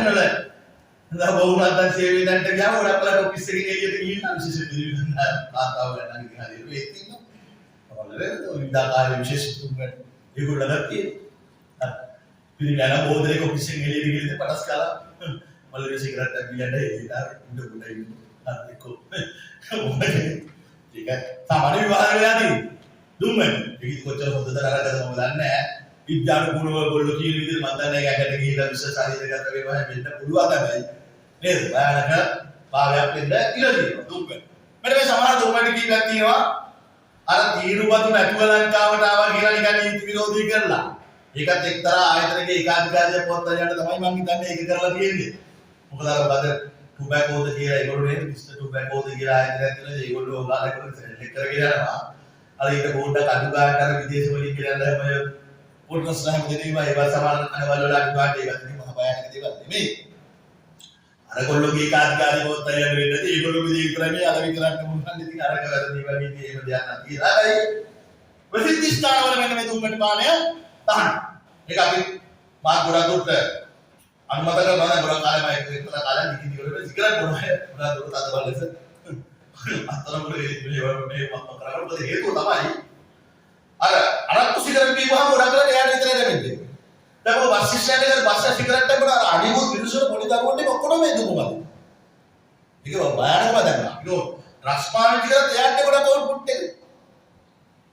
වල නේද බහුලත්න් සේවය දැන්ට ගියාම ගොඩක් වෙලාවට ඔෆිස් එකේ එළියට ගිහින් විශේෂ පිළිවෙල තාතාව ගන්න ඉතින් හරි ඒක තියෙනවා. ඔයාලේ විදාකාරී විශේෂ තුන්කට ඒගොල්ලෝ දැක්කේ. පිළිගන්න බෝධලේ ඔෆිස් එකේ එළියට ගිහින් පටස් කාලා මල්ලේ සිගරට් එකක් ගියන්න ඒලා උඩ උඩ ඉන්න හරිකෝ. ඒක සාමාන්‍ය විවාහ වෙලාදී දුම්මනේ. ඒක කොච්චර හොඳද නරකද මම දන්නේ නැහැ. විද්‍යාන කුණව ගොල්ලෝ කියන විදිහට මම දන්නේ නැහැ ගැටට ගිහිල්ලා විශ්ව ශරීරගත වේවා වෙන්න පුළුවන් තමයි. නේද? බාහනක භාවයක් වෙන්න ඉඩ තියෙනවා දුම්මනේ. මෙන්න මේ සමහර දුම්මනේ කීයක් තියෙනවා අර තීරුවතු නැතුව ලංකාවට ආවා කියලා නිකන් නීති විරෝධී කරලා. ඒකත් එක්තරා ආයතනයක ඒකාධිකාරිය පොත්වලට තමයි මම හිතන්නේ ඒක කරලා තියෙන්නේ. මොකද අර බද ටොබැකෝද කියලා ඒගොල්ලෝ නේද මිස්ටර් ටොබැකෝද කියලා ආයතනයක් තියෙනවා ඒගොල්ලෝ ඔයාලට සෙලෙක්ට් කරගෙන යනවා. අර ඊට බෝඩ්ඩක් අඩු ගානට අර විදේශ වලින් කියලා හැම පොඩ්කස්ට් හැම දෙනෙම ඒවල් සමාන අනවල වල අඩු ගානට ඒවත් නෙමෙයි මහ භයානක දේවල් නෙමෙයි. අර කොල්ලෝගේ ඒකාධිකාරිය පොත්වල යන වෙන්නේ ඒගොල්ලෝ විදිහ කරන්නේ අර විතරක් නෙමෙයි ඉතින් අරක වැරදි වගේ එහෙම දෙයක් නැති කියලා. හරි. ප්‍රසිද්ධ ස්ථානවල මෙන්න මේ දුම්මට පානය තහන. ඒක අපි මාත් ගොඩක් දුරට අනුමත කරනවා ගොඩක් කාලෙම එක්කලා කාලයක් නිකි දිගට සිගරට් බොනවා. ගොඩක් දුරට අතවල ලෙස අතරම මේ මම කරා මොකද හේතුව තමයි අර අරක්කු සිගරට් බීවහම ගොඩක් වෙලාවට එයාට විතරයි ලැබෙන්නේ. දැන් ඔය බස් ස්ටෑන්ඩ් එකේ බස් සිගරට් එක අර අනිමුත් මිනිස්සුන්ට පොඩි දරුවන්ට ඔක්කොම මේ දුකමද. ඒක බයනකම දැක්කා. ඒක රස්පාන සිගරට් එයාට ගොඩක් අවුට්පුට් එක.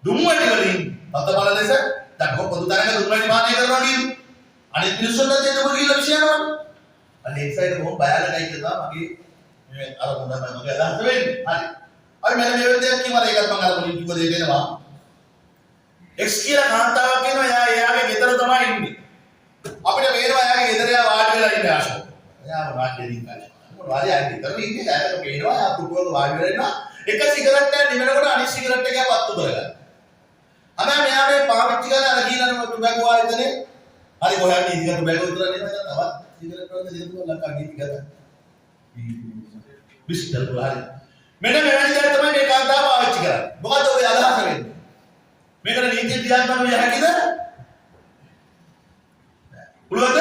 දුම්මටි වලින් අතවල ලෙස දැන් පොදු තරඟ දුම්මටි මානය කරනවා කියන්නේ අනිත් මිනිස්සුන්ට දෙන්න ඔබ කියලා විශ්ය යනවා. අන්න ඒ සයිඩ් මොකක් බයලකයි කියලා මගේ මේ අර මොනවද මගේ අදහස වෙන්නේ. හරි. අපි මෙන්න මේ විදිහට කියනවා ඒකත් මම අර මුලින් කිව්ව දේ දෙනවා. X කියලා කාන්තාවක් කියනවා එයාගේ ගෙදර තමයි ඉන්නේ. අපිට පේනවා එයාගේ ගෙදර එයා වාඩි වෙලා ඉන්නේ ආශෝ. එයා වාඩි වෙලා ඉන්නේ. මොකද වාඩි ආයේ ගෙදර ඉන්නේ එයාට පේනවා එයා පුටුවක වාඩි වෙලා ඉන්නවා. එක සිගරට් එකක් නිවෙනකොට අනිත් සිගරට් එකක් පත්තු කරගන්න. අද මෙයා මේ පාවිච්චි කරලා අර ගිහලා ටොබැකෝ ආයතනේ හරි කොහොමද ඉතින් ටොබැකෝ විතර නෙමෙයි තවත් සිගරට් වලට දෙන්න ලංකා නීති ගත. බිස්ටල් හරි. මෙන්න මෙවැනි දේ තමයි මේ කාන්තාව පාවිච්චි කරන්නේ. මොකද ඔය අදහස වෙන්නේ? මේකට නීතිය තියන්න විය හැකිද? පුළුවන්ද?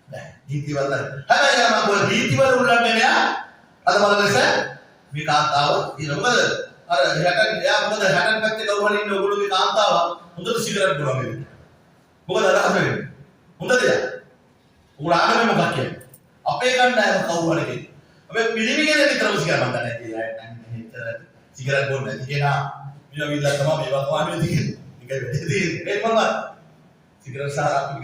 නෑ. නීති වල නැහැ. හැබැයි මම කොහොමද නීති වල උල්ලංඝනය අද බලලස මේ කාන්තාව ඉරමද අර හැටන් එයා මොකද හැටන් පැත්තේ කවුරු ඉන්න ඔයගොල්ලෝගේ කාන්තාව හොඳට සිගරට් බොනවා නේද? මොකද අදහස වෙන්නේ? හොඳද යා? උගල ආගම මොකක්ද කියන්නේ? අපේ ගන්න අය කවුරු හරි කියන්නේ. අපි පිළිවිගෙන විතරම සිගරට් මන් ගන්න නැහැ. සිගරට් බොන්න නැති කෙනා මිල විලා තමයි මේවා කවන්නේ තියෙන්නේ. ඒකයි වෙන්නේ. ඒක මොනවද? සිගරට් සාරා අපි